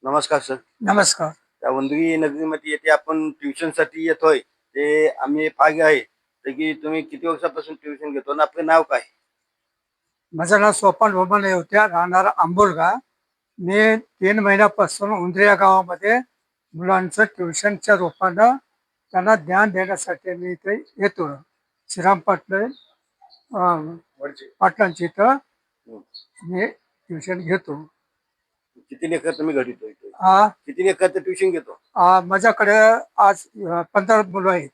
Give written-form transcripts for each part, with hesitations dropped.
नमस्कार सर. नमस्कार. त्या वंदगी नगरीमध्ये येथे आपण ट्युशनसाठी येतोय. ते आम्ही पागे आहे. तर की तुम्ही किती वर्षापासून ट्युशन घेतो आणि आपलं नाव काय? माझं नाव सोपान बोमाने होत्या, राहणार आंबोलगा. मी 3 महिन्यापासून उंद्रे या गावामध्ये मुलांचं ट्युशनच्या रूपानं त्यांना ज्ञान देण्यासाठी मी इथे येतो. श्रीराम पाटले वडचे. पाटलांची इथं हं. मी ट्युशन घेतो. किती लेकर तुम्ही घडवतो इथे? आ- किती लेकरचं ट्युशन घेतो? माझ्याकडे आज 15 मुलं आहेत.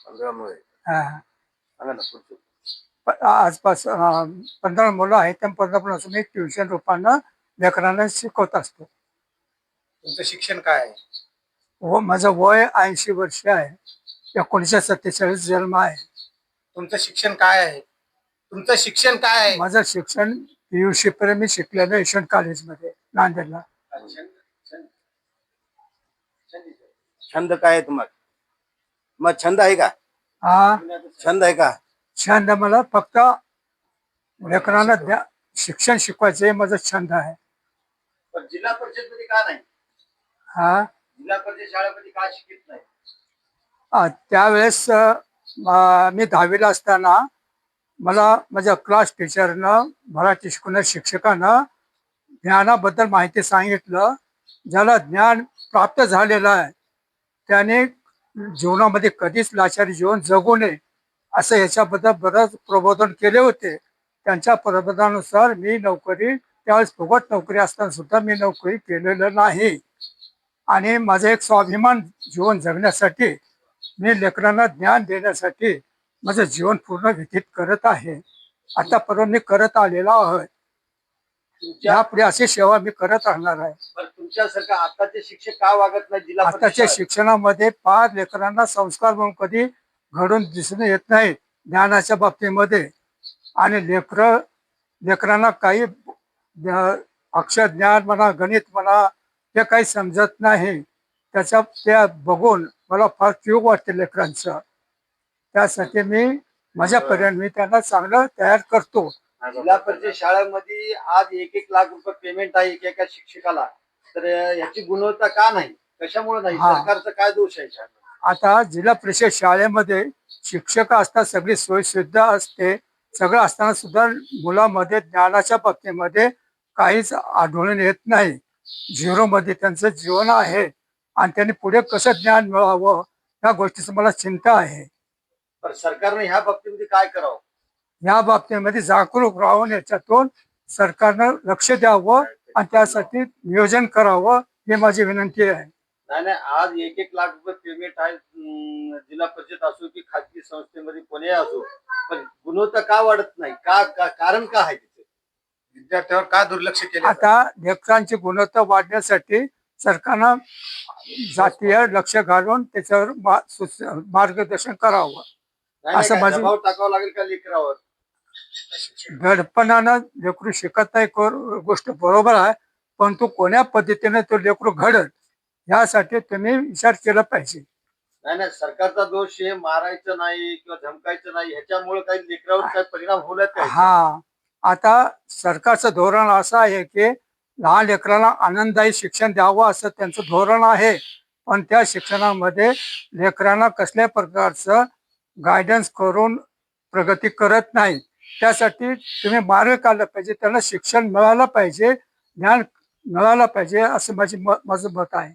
15 मुळे. आ, सांगा ना पुढचं. आजपासून 15 मुलं आहेत. त्या 15 मी ट्युशन रूपानं लेकरांना शिकवत असतो. तुमचं शिक्षण काय आहे? हो, माझं वय 80 वर्ष आहे. 1947 जन्म आहे. तुमचं शिक्षण काय आहे? तुमचं शिक्षण काय आहे? माझं शिक्षण PUC पर्यंत मी शिकलेलं यशवंत कॉलेजमध्ये नांदेडला. छंद काय आहे तुम्हाला? मग छंद आहे का? हा छंद आहे का? छंद मला फक्त लेकरांना शिक्षण शिकवायचे माझा छंद आहे. पण जिल्हा परिषद मध्ये का नाही? हा जिल्हा परिषद शाळेमध्ये का शिकत नाही? त्यावेळेस मी 10वीला असताना मला माझ्या क्लास टीचरनं, मराठी शिकवणाऱ्या शिक्षकानं ज्ञानाबद्दल माहिती सांगितलं. ज्याला ज्ञान प्राप्त झालेलं आहे त्याने जीवनामध्ये कधीच लाचारी जीवन जगू नये असं याच्याबद्दल बरंच प्रबोधन केले होते. त्यांच्या प्रबोधनानुसार मी नोकरी, त्यावेळेस फुकट नोकरी असताना सुद्धा मी नोकरी केलेलं नाही. आणि माझं एक स्वाभिमान जीवन जगण्यासाठी मी लेकरांना ज्ञान देण्यासाठी माझं जीवन पूर्ण व्यतीत करत आहे. आतापर्यंत मी करत आलेलो आहे. यापुढे अशी सेवा मी करत राहणार आहे. तुमच्यासारखा आताचे शिक्षक का वागत नाही जिल्हा परिषद आताच्या शाळेत? शिक्षणामध्ये फार लेकरांना संस्कार म्हणून कधी घडून दिसून येत नाही ज्ञानाच्या बाबतीमध्ये. आणि लेकरांना काही अक्षर ज्ञान म्हणा, गणित म्हणा, ते काही समजत नाही. त्या बघून मला फार क्यूब वाटते लेकरांचं. त्यासाठी मी माझ्यापर्यंत मी त्यांना चांगलं तयार करतो. जिल्हा परिषद शाळेमध्ये आज 1-1 लाख रुपये पेमेंट आहे एका शिक्षकाला. तर याची गुणवत्ता का नाही? कशामुळे नाही? सरकारचा काय दोष आहे? आता जिल्हा परिषद शाळेमध्ये शिक्षक असतात, सगळी सोय सुविधा असते, सगळं असताना सुद्धा मुलामध्ये ज्ञानाच्या बाबतीमध्ये काहीच आढळून येत नाही. झिरोमध्ये त्यांचं जीवन आहे आणि त्यांनी पुढे कसं ज्ञान मिळावं या गोष्टीचं मला चिंता आहे. पण सरकारने ह्या बाबतीमध्ये काय करावं? या बाबतीमध्ये जागरूक राहून याच्यातून सरकारनं लक्ष द्यावं आणि त्यासाठी नियोजन करावं ही माझी विनंती आहे. नाही नाही, आज 1-1 लाख रुपये पेमेंट आहे, जिल्हा परिषद असो की खाजगी संस्थेमध्ये कोणी असो, पण गुणवत्ता का वाढत नाही? कारण का आहे तिथे? विद्यार्थ्यावर का दुर्लक्ष केले? आता लेकरांची गुणवत्ता वाढण्यासाठी सरकारनं जातीय लक्ष घालून त्याच्यावर मार्गदर्शन करावं असं माझं. दबाव टाकावं लागेल का लेकरावर? घडपणानं लेकरू शिकत नाही गोष्ट बरोबर आहे, परंतु कोण्या पद्धतीने तो लेकरू घडल यासाठी तुम्ही विचार केला पाहिजे. नाही नाही, सरकारचा दोष आहे, मारायचं नाही किंवा धमकायचं नाही, ह्याच्यामुळे काही लेकरावर काही परिणाम होणार का? हा, आता सरकारचं धोरण असं आहे की लहान लेकरांना आनंददायी शिक्षण द्यावं असं त्यांचं धोरण आहे. पण त्या शिक्षणामध्ये लेकरांना कसल्या प्रकारचं गायडन्स करून प्रगती करत नाही. त्यासाठी तुम्ही मार्ग काढला पाहिजे, त्यांना शिक्षण मिळालं पाहिजे, ज्ञान मिळालं पाहिजे असं माझं मत आहे.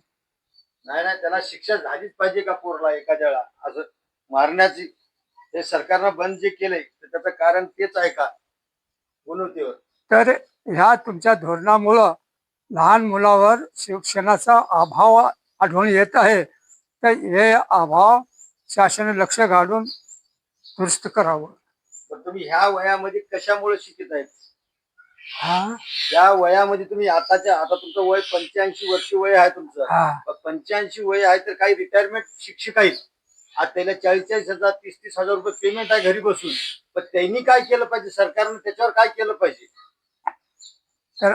नाही नाही, त्याला शिक्षा झालीच पाहिजे का पोरला एखाद्याला असं मारण्याची? हे सरकारनं बंद जे केलंय तर त्याचं कारण तेच आहे का गुणवत्तेवर? तर ह्या तुमच्या धोरणामुळं लहान मुलावर शिक्षणाचा अभाव आढळून येत आहे. तर हे अभाव शासनाने लक्ष घालून दुरुस्त करावं. पण तुम्ही ह्या वयामध्ये कशामुळे शिकत आहेत? हा या वयामध्ये तुम्ही आता तुमचं वय 85 वर्ष वय आहे तुमचं. हा 85 वय आहे तर काही रिटायरमेंट शिक्षक आहेत, आज त्याला 40-40 हजार 30-30 हजार रुपये पेमेंट आहे घरी बसून. पण त्यांनी काय केलं पाहिजे? सरकारने त्याच्यावर काय केलं पाहिजे? तर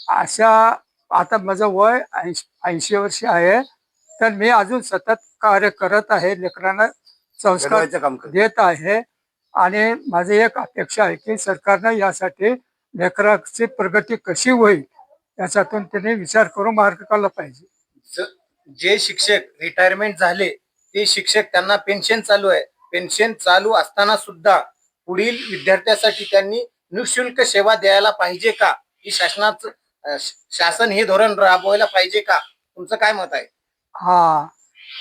अशा, आता माझं वय 80 वर्ष आहे, तर मी अजून सतत कार्य करत आहे, लेकरांना संस्कार देत आहे. आणि माझी एक अपेक्षा आहे की सरकारनं यासाठी लेकराची प्रगती कशी होईल याच्यातून त्यांनी विचार करून मार्ग काढला पाहिजे. जे शिक्षक रिटायरमेंट झाले ते शिक्षक त्यांना पेन्शन चालू आहे. पेन्शन चालू असताना सुद्धा पुढील विद्यार्थ्यासाठी त्यांनी निशुल्क सेवा द्यायला पाहिजे का? ही शासन हे धोरण राबवायला पाहिजे का? तुमचं काय मत आहे? हा,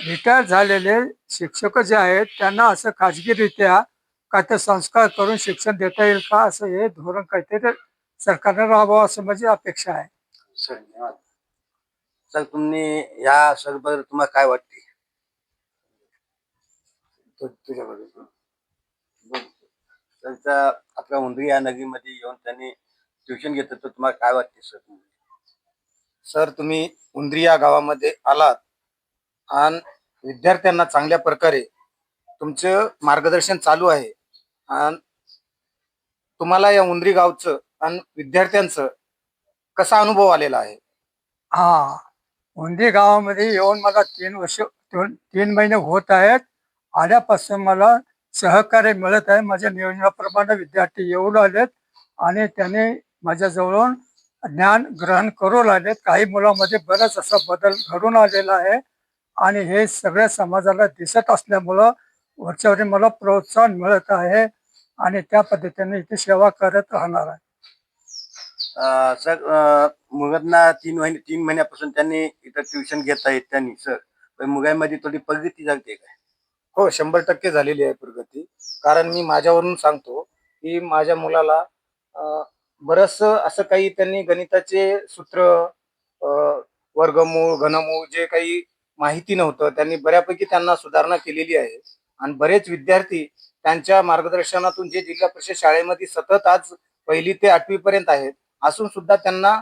रिटायर झालेले शिक्षक जे आहेत त्यांना असं खाजगीरित्या काय ते संस्कार करून शिक्षण देता येईल का, असं हे धोरण काहीतरी सरकारने राबवावं असं माझी अपेक्षा आहे. धन्यवाद. सर तुम्ही या सरबद्दल तुम्हाला काय वाटते? त्यांचा आपल्या उंदरी या नगरीमध्ये येऊन त्यांनी ट्युशन घेतलं, तर तुम्हाला काय वाटते सर? सर, तुम्ही उंदरी या गावामध्ये आलात आणि विद्यार्थ्यांना चांगल्या प्रकारे तुमचं मार्गदर्शन चालू आहे आणि तुम्हाला या उंदरी गावचं आणि विद्यार्थ्यांचं कसा अनुभव आलेला आहे? हा, उंदी गावामध्ये येऊन मला 3 महिने होत आहेत. आल्यापासून मला सहकार्य मिळत आहे. माझ्या नियोजनाप्रमाणे विद्यार्थी येऊ लागलेत आणि त्याने माझ्याजवळून ज्ञान ग्रहण करू लागलेत. काही मुलांमध्ये बराच असा बदल घडून आलेला आहे आणि हे सगळ्या समाजाला दिसत असल्यामुळं वरच्यावर मला प्रोत्साहन मिळत आहे आणि त्या पद्धतीने इथे सेवा करत राहणार आहे. सर मुलांना 3 महिन्यापासून त्यांनी इथं ट्युशन घेत आहेत त्यांनी सर, पण मुलांमध्ये थोडी प्रगती झाली काय? हो, 100% झालेली आहे प्रगती. कारण मी माझ्यावरून सांगतो की माझ्या मुलाला बरंच असं काही त्यांनी गणिताचे सूत्र, अ, वर्गमूळ, घनमूळ जे काही माहिती नव्हतं त्यांनी बऱ्यापैकी त्यांना सुधारणा केलेली आहे. आणि बरेच विद्यार्थी त्यांच्या मार्गदर्शनातून जे जिल्हा परिषद शाळेमध्ये सतत आज 1ली ते 8वी पर्यंत आहेत, असून सुद्धा त्यांना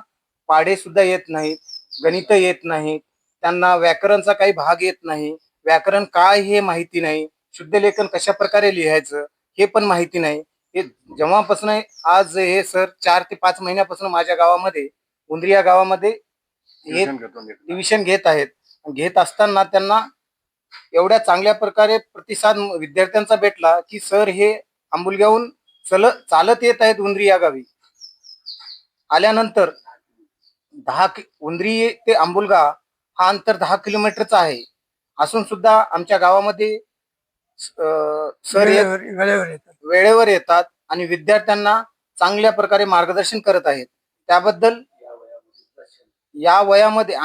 पाढे सुद्धा येत नाहीत, गणित येत नाहीत, त्यांना व्याकरणचा काही भाग येत नाही, व्याकरण काय हे माहिती नाही, शुद्ध लेखन कशा प्रकारे लिहायचं हे पण माहिती नाही. हे जेव्हापासून आज हे सर 4 ते 5 महिन्यापासून माझ्या गावामध्ये, उंदरी या गावामध्ये हे ट्युशन घेत आहेत. घेत असताना त्यांना एवढ्या चांगल्या प्रकारे प्रतिसाद विद्यार्थ्यांचा भेटला की सर हे आंबुलग्याहून चालत येत आहेत उंदरी या गावी. आल्यानंतर उंदरी ते आंबुलगा हा अंतर 10 किलोमीटरचा आहे. असून सुद्धा आमच्या गावामध्ये सर वेळेवर येतात. वेळेवर येतात आणि विद्यार्थ्यांना चांगल्या प्रकारे मार्गदर्शन करत आहेत. त्याबद्दल या वयामध्ये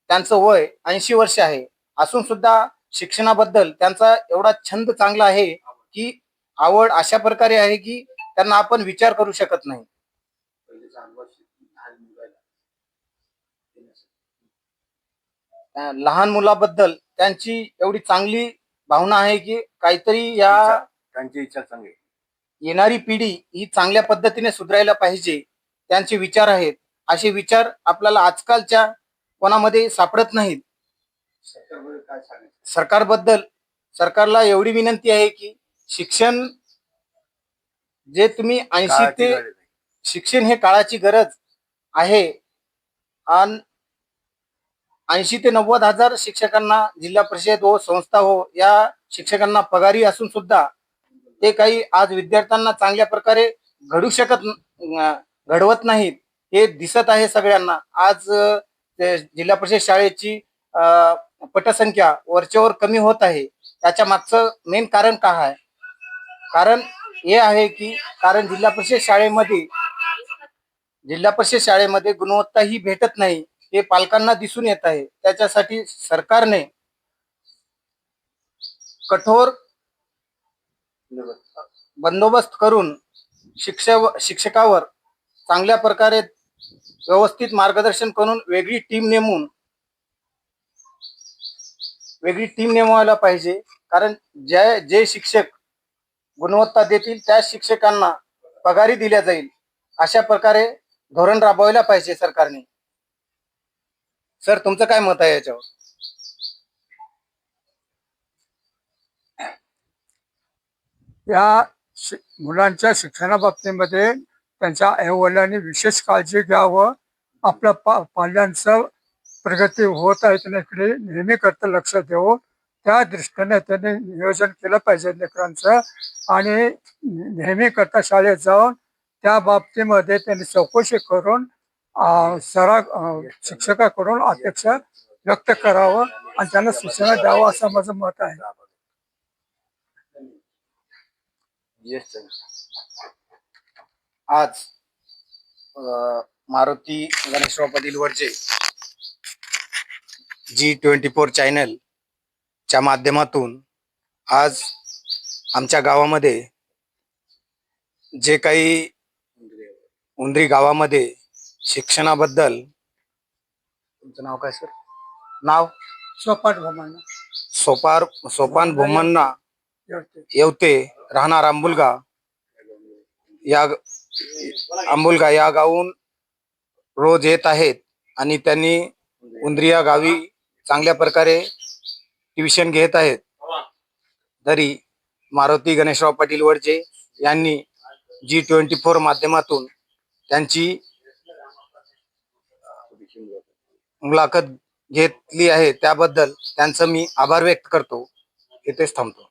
त्यांचं वय 80 वर्ष आहे. असून सुद्धा शिक्षणाबद्दल त्यांचा एवढा छंद चांगला आहे की आवड अशा प्रकारे आहे की त्यांना आपण विचार करू शकत नाही. लहान मुलाबद्दल त्यांची एवढी चांगली भावना आहे की काहीतरी या त्यांची इच्छा चांगली. येणारी पिढी ही चांगल्या पद्धतीने सुधारायला पाहिजे, त्यांचे विचार आहेत. असे विचार आपल्याला आजकालच्या कोणामध्ये सापडत नाहीत. सरकारला एवढी विनंती आहे की शिक्षण जे तुम्ही 80 ते शिक्षण हे काळाची गरज आहे आणि 80 ते 90 हजार शिक्षकांना जिल्हा परिषद हो, संस्था हो, या शिक्षकांना पगारी असून सुद्धा ते काही आज विद्यार्थ्यांना चांगल्या प्रकारे घडवत नाहीत. हे दिसत आहे सगळ्यांना. आज जिल्हा परिषद शाळेची पटसंख्या वरच्यावर कमी होत आहे. त्याच्या मागचं मेन कारण काय आहे? कारण हे आहे की जिल्हा परिषद शाळेमध्ये गुणवत्ता ही भेटत नाही, हे पालकांना दिसून येत आहे. त्याच्यासाठी सरकारने कठोर बंदोबस्त करून शिक्षकावर चांगल्या प्रकारे व्यवस्थित मार्गदर्शन करून वेगळी टीम नेमवायला पाहिजे. कारण जे शिक्षक गुणवत्ता देतील त्या शिक्षकांना पगारी दिल्या जाईल, अशा प्रकारे धोरण राबवायला पाहिजे सरकारने. सर, तुमचं काय मत आहे याच्यावर? या मुलांच्या शिक्षणाबाबतीमध्ये त्यांच्या आईवडिलांनी विशेष काळजी घ्यावं. आपल्या पाल्यांचं प्रगती होत आहे त्याकडे नेहमी करता लक्ष देऊ. त्या दृष्टीने त्यांनी नियोजन केलं पाहिजे लेकरांचं आणि नेहमी करता शाळेत जाऊन त्या बाबतीमध्ये त्यांनी चौकशी करून शिक्षकाकडून अपेक्षा व्यक्त करावं आणि त्यांना सूचना द्यावं असं माझं मत आहे. आज मारुती गणेशराव पाटील वरचे G24 चॅनल च्या माध्यमातून आज आमच्या गावामध्ये जे काही उंदरी गावामध्ये शिक्षणाबद्दल, तुमचं नाव काय सर? नाव सोपाट भोमाना सोपान भोमण्णा येवते, राहणार आंबुलगा या गावून रोज येत आहेत आणि त्यांनी उंदरी या गावी चांगल्या प्रकारे ट्युशन घेत आहेत. तरी मारुती गणेशराव पाटील वडजे यांनी G24 माध्यमातून त्यांची मुलाखत घेतली आहे, त्याबद्दल त्यांचं मी आभार व्यक्त करतो. इथेच थांबतो.